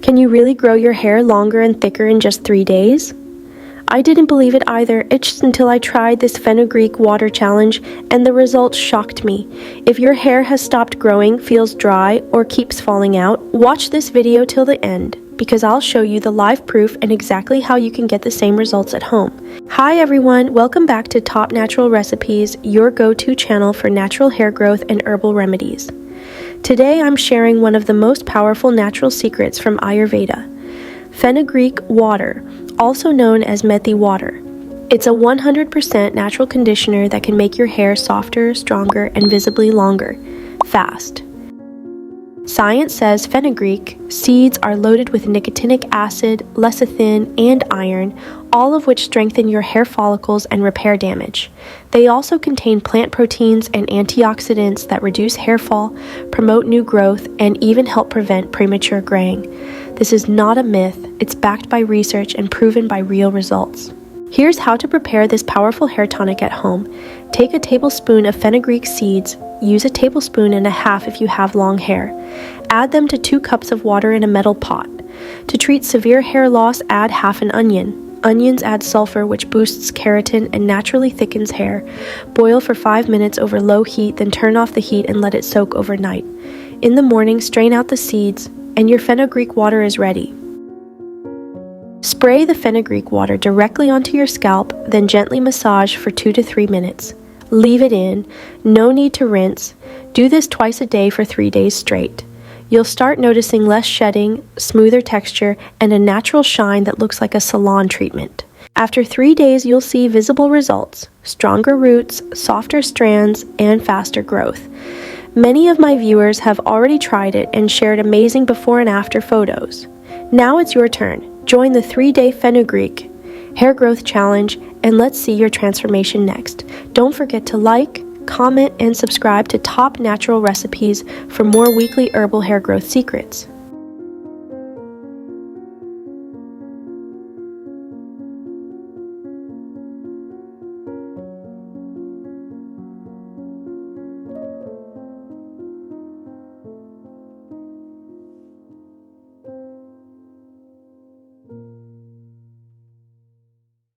Can you really grow your hair longer and thicker in just 3 days? I didn't believe it either. It's just until I tried this Fenugreek water challenge and the results shocked me. If your hair has stopped growing, feels dry, or keeps falling out, watch this video till the end because I'll show you the live proof and exactly how you can get the same results at home. Hi everyone, welcome back to Top Natural Recipes, your go-to channel for natural hair growth and herbal remedies. Today I'm sharing one of the most powerful natural secrets from Ayurveda, Fenugreek water, also known as Methi water. It's a 100% natural conditioner that can make your hair softer, stronger, and visibly longer, fast. Science says fenugreek seeds are loaded with nicotinic acid, lecithin, and iron, all of which strengthen your hair follicles and repair damage. They also contain plant proteins and antioxidants that reduce hair fall, promote new growth, and even help prevent premature graying. This is not a myth, it's backed by research and proven by real results. Here's how to prepare this powerful hair tonic at home. Take a tablespoon of fenugreek seeds, use a tablespoon and a half if you have long hair. Add them to 2 cups of water in a metal pot. To treat severe hair loss, add half an onion. Onions add sulfur, which boosts keratin and naturally thickens hair. Boil for 5 minutes over low heat, then turn off the heat and let it soak overnight. In the morning, strain out the seeds, and your fenugreek water is ready. Spray the fenugreek water directly onto your scalp, then gently massage for 2 to 3 minutes. Leave it in. No need to rinse. Do this twice a day for 3 days straight. You'll start noticing less shedding, smoother texture, and a natural shine that looks like a salon treatment. After 3 days, you'll see visible results: stronger roots, softer strands, and faster growth. Many of my viewers have already tried it and shared amazing before and after photos. Now it's your turn. Join the 3-day Fenugreek Hair Growth Challenge and let's see your transformation next. Don't forget to like, comment, and subscribe to Top Natural Recipes for more weekly herbal hair growth secrets.